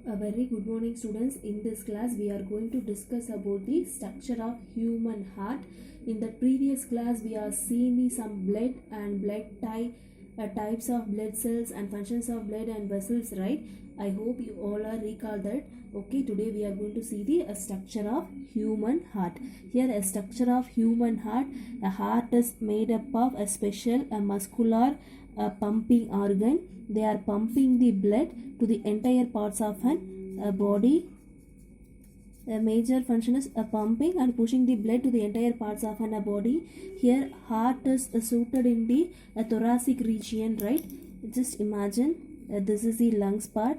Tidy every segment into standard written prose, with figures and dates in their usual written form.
A very good morning, students. In this class we are going to discuss about the structure of human heart. In the previous class we are seeing some blood and types of blood cells and functions of blood and vessels, right? I hope you all are recall that. Okay, today we are going to see the structure of human heart. Here a structure of human heart. A heart is made up of a special muscular pumping organ. They are pumping the blood to the entire parts of an body. The major function is pumping and pushing the blood to the entire parts of an body. Here heart is suited in the thoracic region, right? Just imagine this is the lungs part.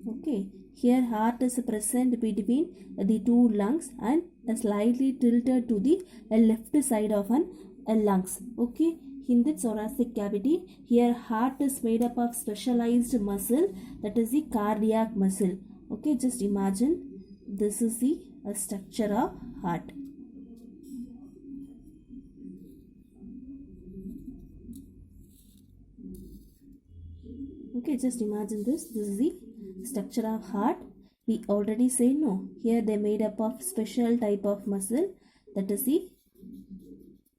Okay, here heart is present between the two lungs and slightly tilted to the left side of an lungs. Okay, in the thoracic cavity, here heart is made up of specialized muscle, that is the cardiac muscle. Okay, just imagine this is the structure of heart. Okay, just imagine this is the structure of heart. We already say no. Here they made up of special type of muscle, that is the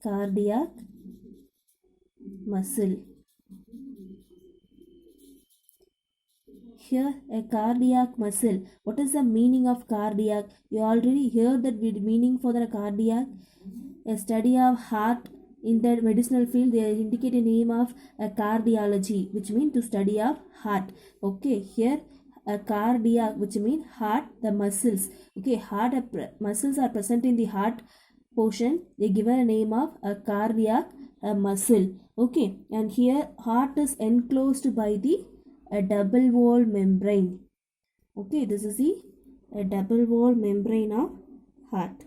cardiac muscle. Here a cardiac muscle. What is the meaning of cardiac? You already heard that meaning for the cardiac. A study of heart in the medicinal field, they indicate a name of cardiology, which means to study of heart. Okay, here a cardiac, which means heart, the muscles. Okay, heart muscles are present in the heart portion. They given a name of a cardiac muscle. Okay, and here heart is enclosed by the a double wall membrane. Okay, this is the a double wall membrane of heart.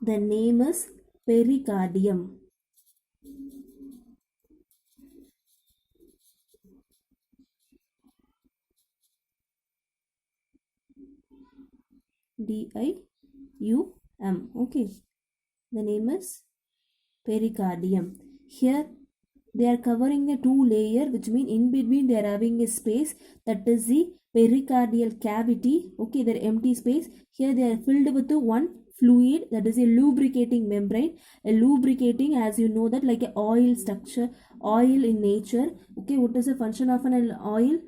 The name is pericardium. D-I-U-M. Okay, the name is pericardium. Here they are covering a two layer, which mean in between they are having a space, that is the pericardial cavity. Okay, their empty space. Here they are filled with one fluid, that is a lubricating membrane. A lubricating, as you know that, like a oil structure, oil in nature. Okay, what is the function of an oil?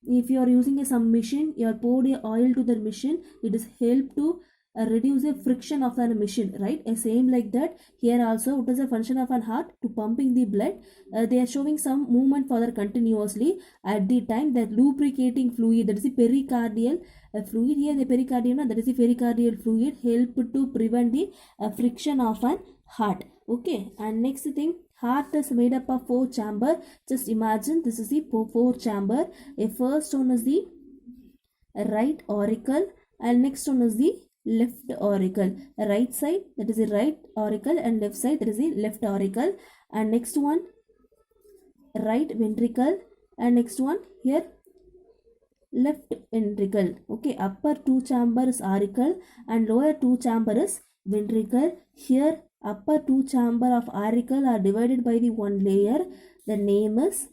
If you are using some machine, you are poured a oil to the machine, it is help to reduce the friction of the machine, right? Same like that here also, what is the function of an heart? To pumping the blood. They are showing some movement further continuously at the time. That lubricating fluid, that is the pericardial fluid. Here the pericardium, that is the pericardial fluid, help to prevent the friction of an heart. Okay, and next thing, heart is made up of 4 chamber. Just imagine this is the 4 chamber. A first one is the right auricle, and next one is the left auricle. Right side, that is the right auricle, and left side, that is the left auricle. And next one, right ventricle, and next one here left ventricle. Okay, upper 2 chamber is auricle and lower 2 chamber is ventricle. Here upper 2 chamber of auricle are divided by the one layer. The name is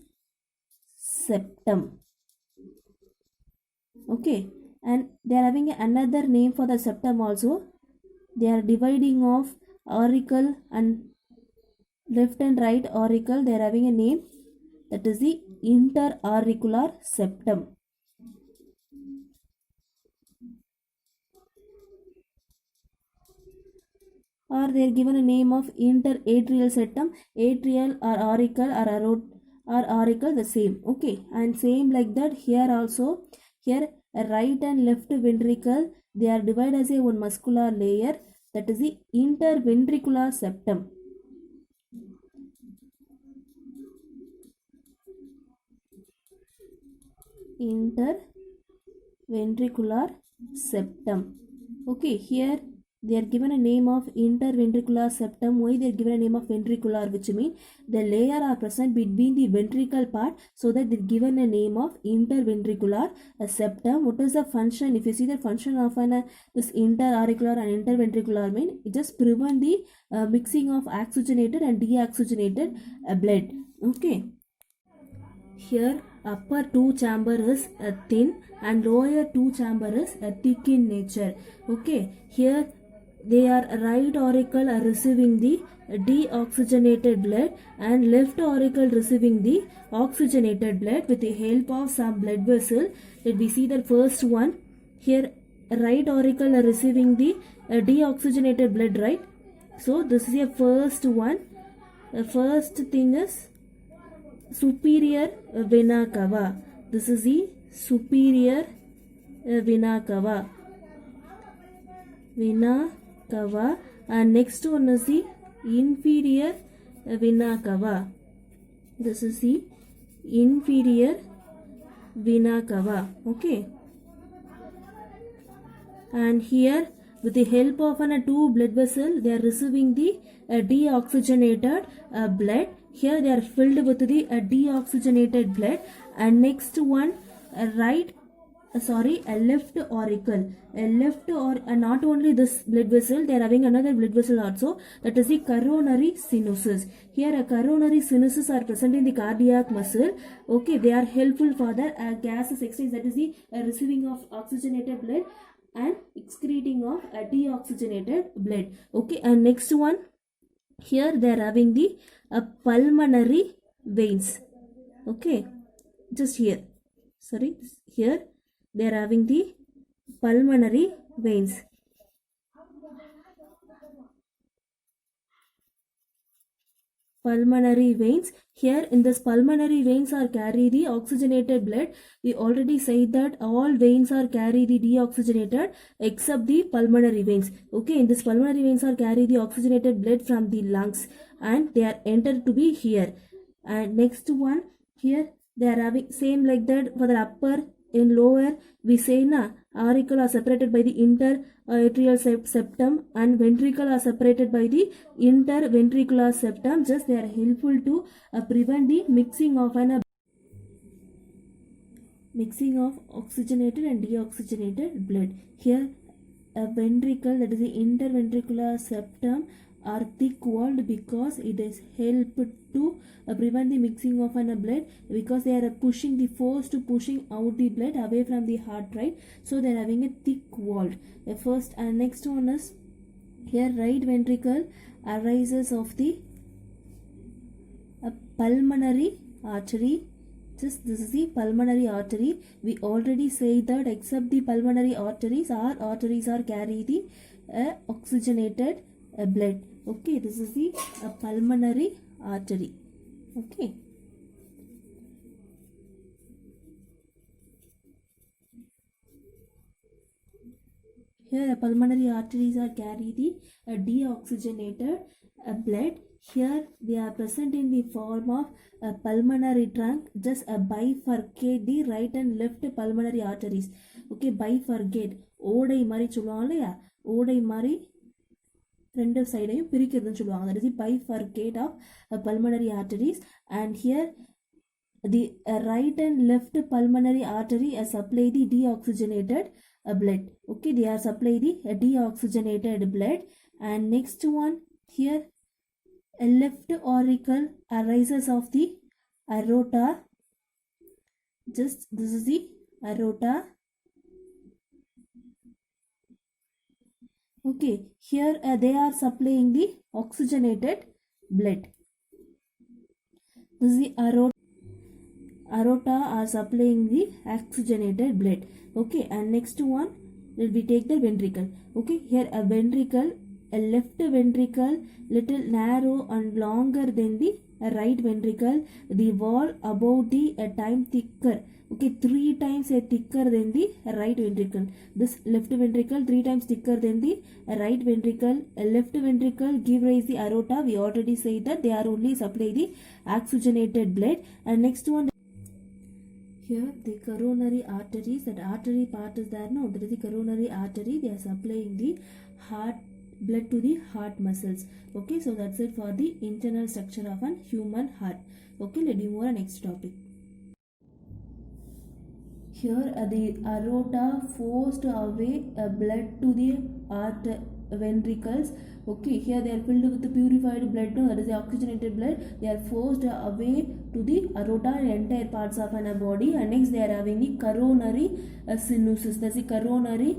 septum. Okay, and they are having another name for the septum also. They are dividing of auricle and left and right auricle. They are having a name, that is the interauricular septum. Or they are given a name of interatrial septum. Atrial or auricle or auricle, the same. Okay, and same like that here also. Here right and left ventricle, they are divided as a one muscular layer, that is the interventricular septum. Interventricular septum. Okay, here they are given a name of interventricular septum. Why they are given a name of ventricular, which means the layer are present between the ventricle part, so that they are given a name of interventricular septum. What is the function? If you see the function of this interauricular and interventricular, mean it just prevent the mixing of oxygenated and deoxygenated blood. Okay. Here upper two chamber is thin and lower two chamber is thick in nature. Okay. Here they are right auricle are receiving the deoxygenated blood and left auricle receiving the oxygenated blood with the help of some blood vessel. Let we see the first one. Here right auricle are receiving the deoxygenated blood, right? So this is the first one. The first thing is superior vena cava. This is the superior vena cava. Vena cava, and next one is the inferior vena cava. This is the inferior vena cava. Okay. And here with the help of two blood vessel, they are receiving the deoxygenated blood. Here they are filled with the deoxygenated blood. And next one, left auricle. Not only this blood vessel, they are having another blood vessel also, that is the coronary sinuses. Here a coronary sinuses are present in the cardiac muscle. Okay, they are helpful for the gases exchange, that is the receiving of oxygenated blood and excreting of deoxygenated blood. Okay, and next one, here they are having the pulmonary veins. Okay, just here, here they are having the pulmonary veins. Pulmonary veins. Here in this pulmonary veins are carry the oxygenated blood. We already said that all veins are carry the deoxygenated except the pulmonary veins. Okay, in this pulmonary veins are carry the oxygenated blood from the lungs and they are entered to be here. And next one, here they are having same like that for the upper. In lower we say auricle are separated by the interatrial septum and ventricle are separated by the interventricular septum. Just they are helpful to prevent the mixing of oxygenated and deoxygenated blood. Here a ventricle, that is the interventricular septum, are thick walled because it is helped to prevent the mixing of blood, because they are pushing out the blood away from the heart, right? So they are having a thick walled. The first and next one is here right ventricle arises of the pulmonary artery. Just this is the pulmonary artery. We already said that except the pulmonary arteries, our arteries are carry the oxygenated blood. Okay, this is the pulmonary artery. Okay. Here pulmonary arteries are carry the deoxygenated blood. Here they are present in the form of a pulmonary trunk. Just bifurcate the right and left pulmonary arteries. Okay, bifurcate. ஓடை மாதிரி சொல்லுவாங்க இல்லையா, ஓடை மாதிரி ரெண்டு சைடையும் பிரிக்கிறதுன்னு சொல்லுவாங்க. that is the bifurcate of pulmonary arteries. And here the right and left pulmonary artery supply the deoxygenated blood. Okay, they are supply the deoxygenated blood. And next one, here a left auricle arises of the aorta. Just this is the aorta. Okay, here they are supplying the oxygenated blood. This is the aorta are supplying the oxygenated blood. Okay, and next one, we take the ventricle. Okay, here a ventricle, a left ventricle little narrow and longer than the right ventricle. The wall about the time thicker. Okay, 3 times thicker than the right ventricle. This left ventricle 3 times thicker than the right ventricle. Left ventricle give rise the aorta. We already said that they are only supply the oxygenated blood. And next one, here the coronary arteries, that artery part is there, no, that is the coronary artery. They are supplying the heart blood to the heart muscles. Okay, so that's it for the internal structure of an human heart. Okay, let's move on next topic. Here the aorta forced away blood to the ventricles. Okay, here they are filled with the purified blood, no, that is the oxygenated blood. They are forced away to the aorta and entire parts of an body. And next they are having the coronary sinuses. That's the coronary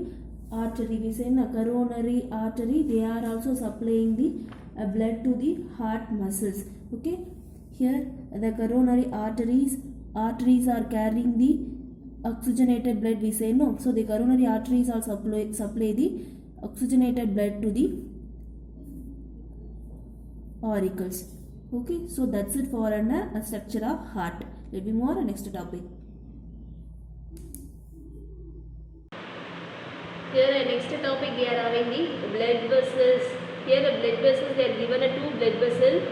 artery. We say na coronary artery. They are also supplying the blood to the heart muscles. Okay, here the coronary arteries are carrying the oxygenated blood, we say no. So the coronary arteries are supply the oxygenated blood to the auricles. Okay, so that's it for a structure of heart. Let me move on to next topic. Here next topic we are having the blood vessels. Here the blood vessels, they are given a two blood vessel,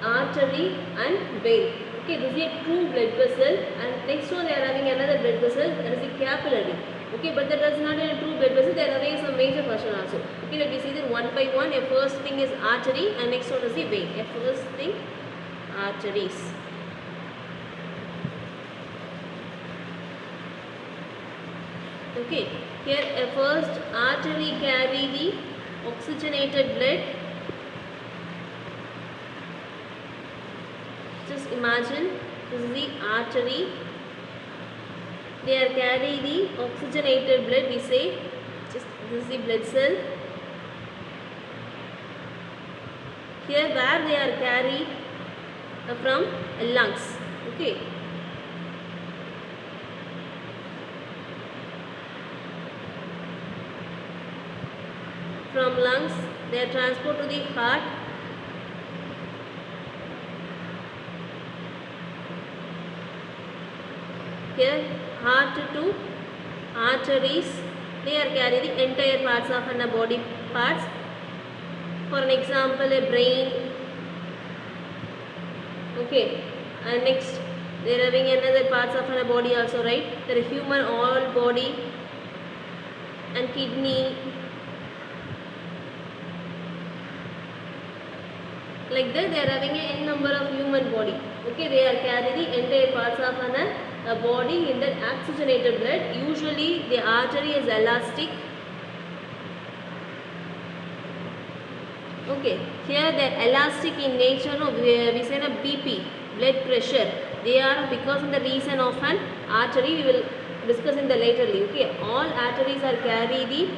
artery and vein. Okay, this is a true blood vessel, and next one they are having another blood vessel, that is the capillary. Okay, but that is not a true blood vessel, they are having some major function also. Okay, let me see them one by one. A first thing is artery and next one is the vein. A first thing, arteries. Okay, here a first artery carry the oxygenated blood. Just imagine this is the artery. They are carry the oxygenated blood. We say just this is the blood cell. Here where they are carried from lungs. Okay. From lungs they are transported to the heart. Here heart to arteries, they are carry the entire parts of an body parts. For an example, a brain. Okay, and next they are having another parts of an body also, right? There are human all body and kidney. Like that they are having a n number of human body. Okay, they are carry the entire parts of a body in that oxygenated blood. Usually the artery is elastic. Okay, here they are elastic in nature. No, we say a BP, blood pressure. They are because of the reason of an artery. We will discuss in the laterly. Okay, all arteries are carry the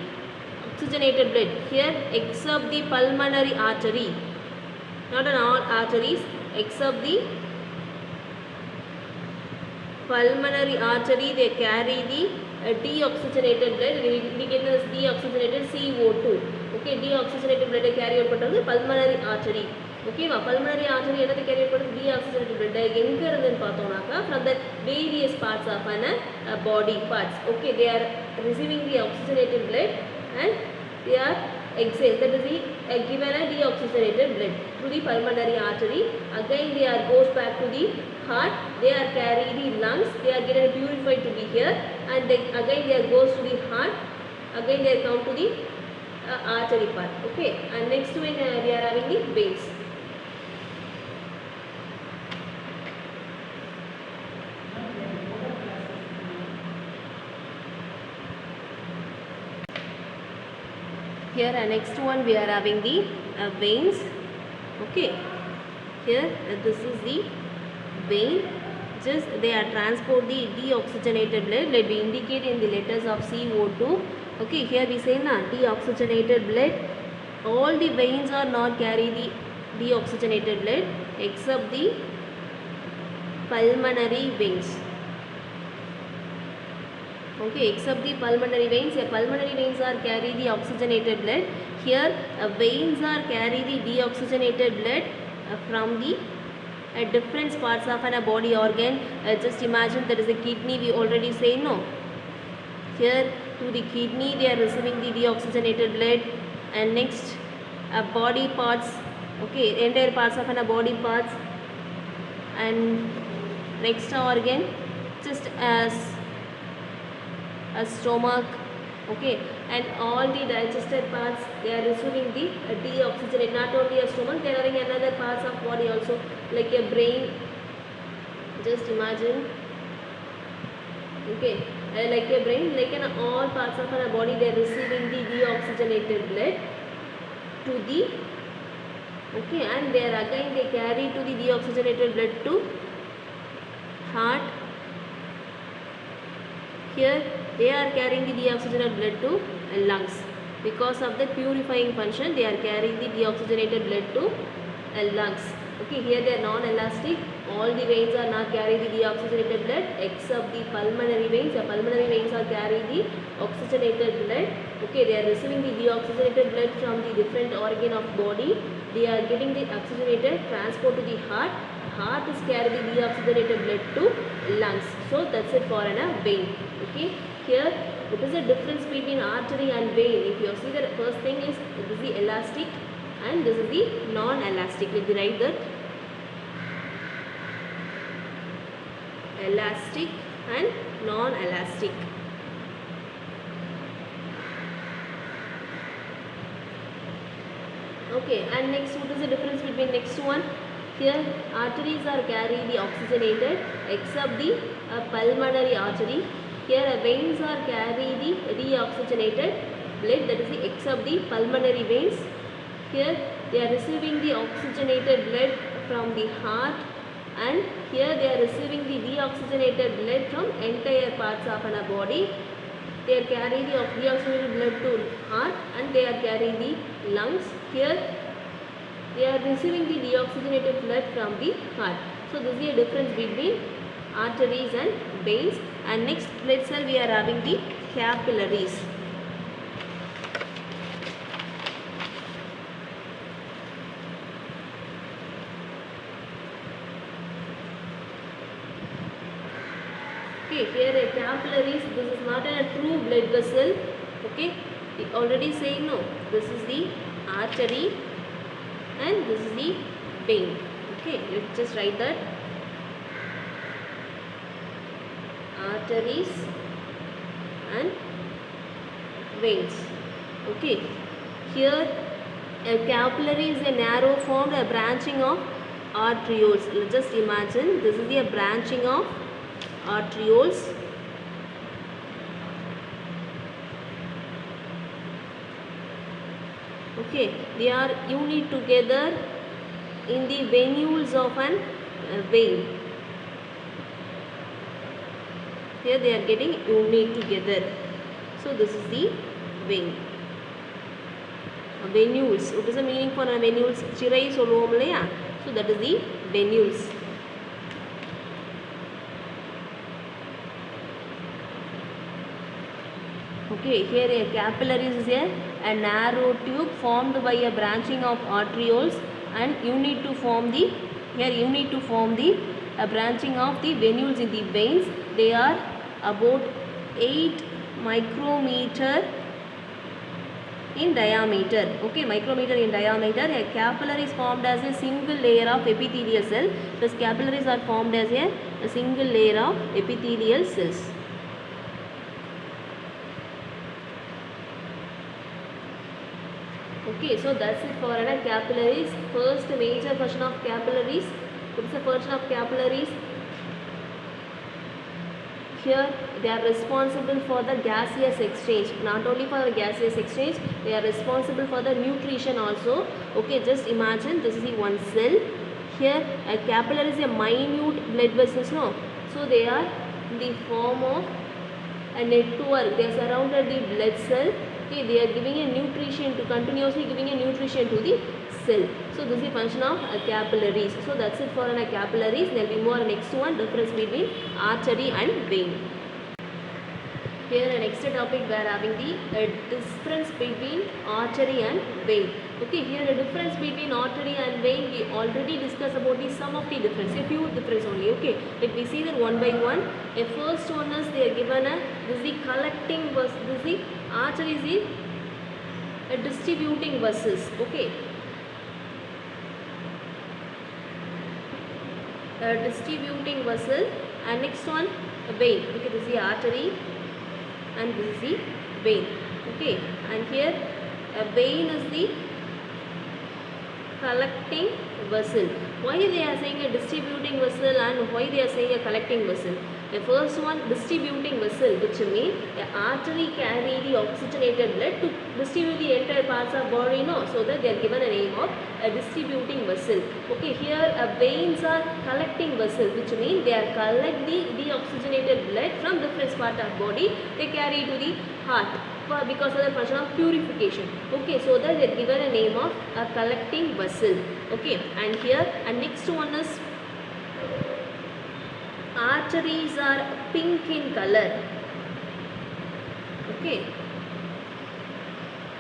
oxygenated blood. Here except the pulmonary artery. Not in all arteries except the pulmonary artery, they carry the deoxygenated blood. We indicate as deoxygenated CO2. Okay, deoxygenated blood carry out பண்ணுறது pulmonary artery. Okay, pulmonary artery என்னது carry out பண்ணுறது deoxygenated blood எங்க இருந்துன்னு பார்த்தோம்னாக்கா from the various parts of an body parts. Okay, they are receiving the oxygenated blood and they are exhale, that is the given a deoxygenated blood through the pulmonary artery. Again they are goes back to the heart. They are carry the lungs. They are getting purified to be here, and then again they are goes to the heart. Again they come to the artery part. Okay, and next one we are having the veins. Here next one we are having the veins. Okay, here this is the vein. Just they are transport the deoxygenated blood. Let me indicate in the letters of CO2. Okay, here we say na deoxygenated blood. All the veins are not carry the deoxygenated blood except the pulmonary veins. Okay, except the pulmonary veins. Pulmonary veins are carry the oxygenated blood. Here veins are carry the deoxygenated blood from the different parts of a body organ. Just imagine there is a kidney, we already say no. Here to the kidney they are receiving the deoxygenated blood, and next body parts. Okay, entire parts of a body parts, and next organ just as a stomach. Okay, and all the digested parts, they are receiving the deoxygenate. Not only a stomach, they are having another parts of body also, like a brain. Just imagine. Okay, like a brain, like in all parts of our body, they are receiving the deoxygenated blood to the, okay, and they are again they carry to the deoxygenated blood to heart. Here they are carrying the deoxygenated blood to lungs. Because of the purifying function, they are carrying the deoxygenated blood to lungs. Okay, here they are non-elastic. All the veins are not carrying the deoxygenated blood except the pulmonary veins. The pulmonary veins are carrying the oxygenated blood. Okay, they are receiving the deoxygenated blood from the different organ of body. They are getting the oxygenated transport to the heart. Heart is carrying the deoxygenated blood to lungs. So that's it for a vein. Okay, here what is the difference between artery and vein? If you see, the first thing is this is the elastic and this is the non-elastic. Let me write that. Elastic and non-elastic. Okay, and next, what is the difference between next one? Here arteries are carrying the oxygenated except the pulmonary artery. Here veins are carrying the deoxygenated blood, that is the except the pulmonary veins. Here they are receiving the oxygenated blood from the heart, and here they are receiving the deoxygenated blood from entire parts of our body. They are carrying the deoxygenated blood to heart and they are carrying the lungs. Here they are receiving the deoxygenated blood from the heart. So this is the difference between arteries and veins. And next, let's say we are having the capillaries. Okay, here a capillaries, this is not a true blood vessel. Okay, we already say no. This is the artery and this is the vein. Okay, let's just write that. Arteries and veins. Okay, here a capillary is a narrow formed a branching of arterioles. Let's just imagine this is the branching of arterioles. Okay, they are united together in the venules of an vein. Here they are getting united together. So this is the vein. Venules. What is the meaning for venules? Chirai solluvom illaya. So that is the venules. Okay, here a capillaries is a narrow tube formed by a branching of arterioles, and you need to form the branching of the venules in the veins. They are about 8 micrometer in diameter. Okay, micrometer in diameter. A capillary is formed as a single layer of epithelial cell. Thus capillaries are formed as a single layer of epithelial cells. Okay, so that's it for capillaries. First major function of capillaries. What is the function of capillaries? Here they are responsible for the gaseous exchange. Not only for the gaseous exchange, they are responsible for the nutrition also. Okay, just imagine this is the one cell. Here a capillary is a minute blood vessels, no? So they are in the form of a network. They are surrounded the blood cell. Okay, they are giving a nutrition to continuously giving a nutrition to the cell. So this is the function of capillaries. So that's it for capillaries. There will be more next one, difference between artery and vein. Here next topic we are having the difference between artery and vein. Okay, here the difference between artery and vein we already discussed about the sum of the difference, a few difference only. Okay, let me see that one by one. The first one is they are given this is the collecting vessel, this is the artery is the distributing vessels. Okay, distributing vessel, and next one vein. Okay, this is the artery and this is the vein. Okay, and here a vein is the collecting vessel. Why they are saying a distributing vessel and why they are saying a collecting vessel? The first one, distributing vessel, which means the artery carry the oxygenated blood to distribute the entire parts of body, no? So that they are given a name of a distributing vessel. Okay, here veins are collecting vessel, which means they are collect the deoxygenated blood from different part of body. They carry to the heart because of the function of purification. Okay, so that they are given a name of a collecting vessel. Okay, and here and next one is arteries are pink in color. Okay,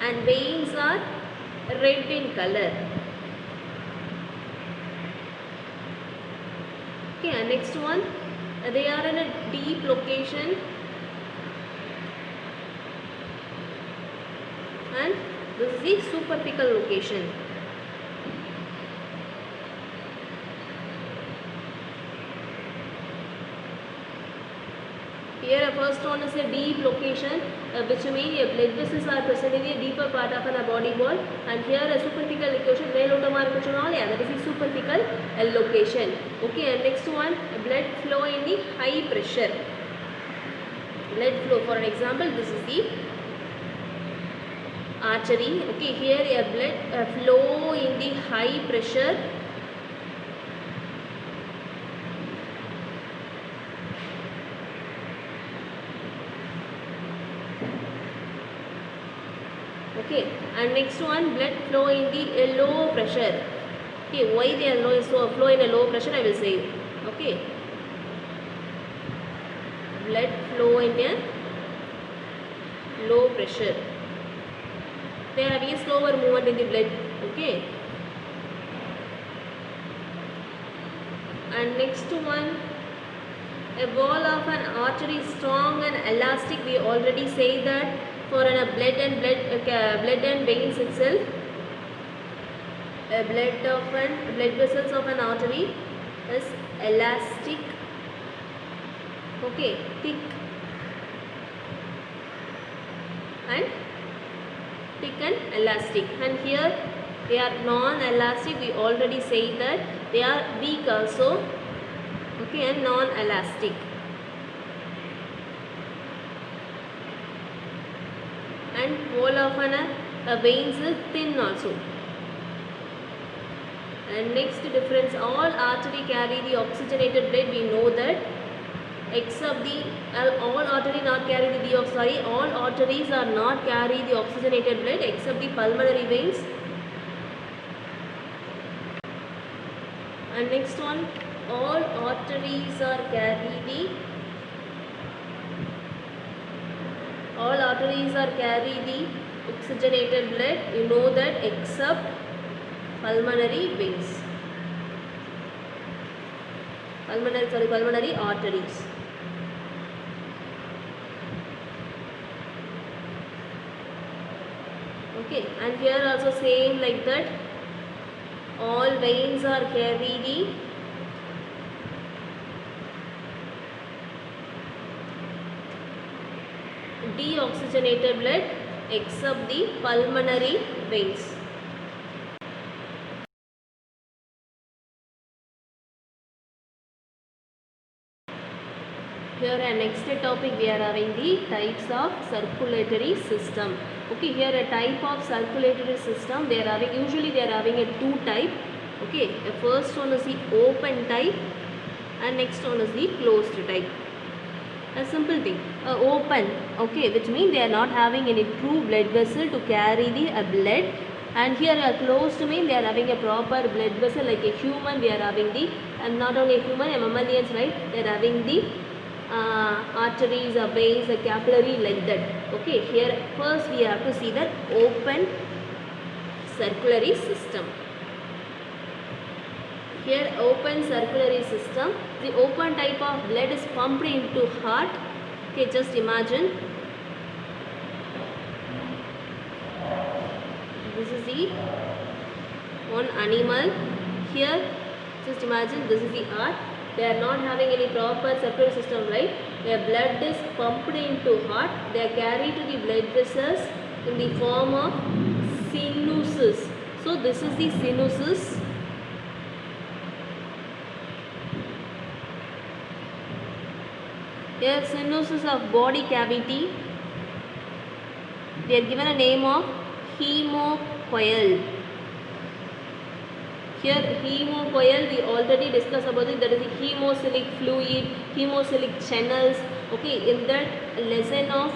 and veins are red in color. Okay, and next one, they are in a deep location and this is the superficial location. Here a first one is a deep location, which means your blood vessels are present in the deeper part of a body wall, and here a superficial location, that is the superficial location. Okay, and next one, blood flow in the high pressure. Blood flow, for an example, this is the artery. Okay, here a blood flow in the high pressure. Okay, and next one, blood flow in the low pressure. Okay, why they are low, so flow in a low pressure, I will say. Okay, blood flow in a low pressure. They are having a slower movement in the blood. Okay, and next one, a wall of an artery is strong and elastic. We already say that for a blood and veins itself. A blood vessels of an artery is elastic. Okay, thick and elastic, and here they are non-elastic. We already say that they are weak also. Okay, and non-elastic, and wall of a veins is thin also. And next difference, all artery carry the oxygenated blood. We know that, except the all arteries not carry the all arteries are not carry the oxygenated blood except the pulmonary veins. And next one, all arteries are carry the oxygenated blood. You know that, except pulmonary veins. Pulmonary arteries. Okay, and here also same like that. All veins are carry the deoxygenated blood except the pulmonary veins. Here a next topic we are having the types of circulatory system. Okay, here a type of circulatory system they are having, usually they are having a two type. Okay, the first one is the open type and next one is the closed type. A simple thing, open, okay, which means they are not having any true blood vessel to carry the blood, and here a closed means they are having a proper blood vessel like a human. We are having the, and not only a human, a mammalians, right? They are having the arteries, veins, a capillary like that. Okay, here first we have to see that open circulatory system. Here open circulatory system, the open type of blood is pumped into heart. Okay, just imagine this is the one animal. Here just imagine this is the heart they are not having any proper circulatory system, right? Their blood is pumped into heart, they are carried to the blood vessels in the form of sinuses. So this is the sinuses. Here sinuses of body cavity, they are given a name of hemocoel. Here hemocoel, we already discussed about it, that is the hemocylic fluid, hemocylic channels. Okay, in that lesson of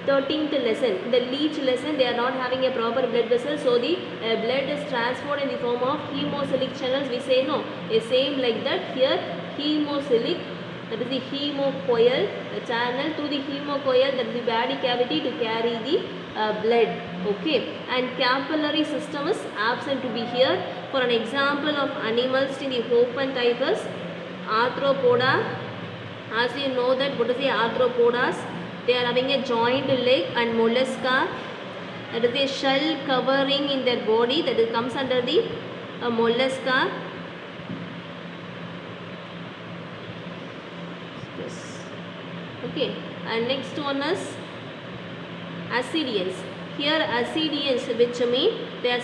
13th lesson, the leech lesson, they are not having a proper blood vessel, so the blood is transferred in the form of hemocylic channels. We say no, a same like that. Here hemocylic, that is the hemocoel channel to the hemocoel, that is the body cavity, to carry the blood. Okay, and capillary system is absent to be here. For an example of animals in the open type is arthropoda. As you know that what is the arthropodas, they are having a joint leg, and mollusca, that is a shell covering in their body, that is comes under the mollusca. Yes. Okay, and next one is ascidians. Here ascidians, which mean they are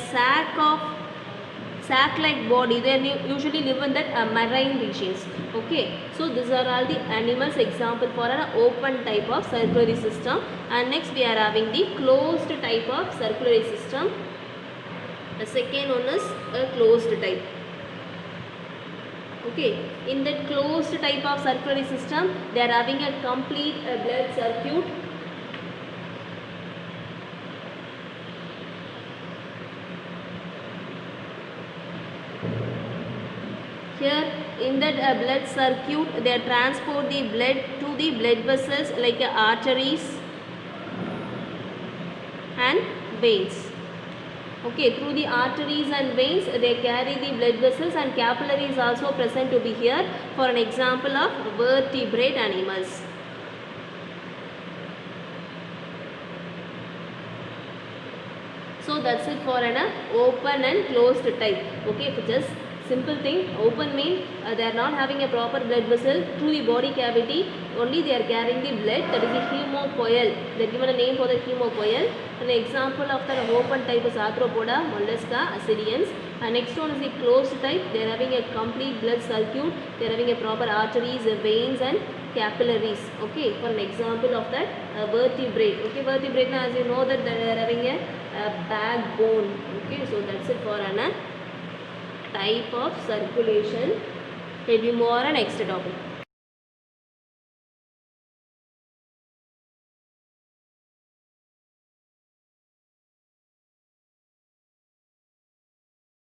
sac-like body, they usually live in that marine regions. Okay, so these are all the animals example for an open type of circulatory system. And next we are having the closed type of circulatory system. The second one is a closed type. Okay, in that closed type of circulatory system, they are having a complete blood circuit. Here in that blood circuit, they transport the blood to the blood vessels like arteries and veins. Okay, through the arteries and veins, they carry the blood vessels, and capillaries also present to be here. For an example of vertebrate animals. So that's it for an open and closed type. Okay, for just simple thing, open mean they are not having a proper blood vessel through the body cavity, only they are carrying the blood, that is the hemocoel. They are given a name for the hemocoel. An example of the open type is arthropoda, mollusca, ascidians. And next one is the closed type. They are having a complete blood circuit, they are having a proper arteries, veins and capillaries. Okay, for an example of that vertebrate. Okay, vertebrate, now as you know that they are having a backbone. Okay, so that's it for an type of circulation. We'll be more on next topic.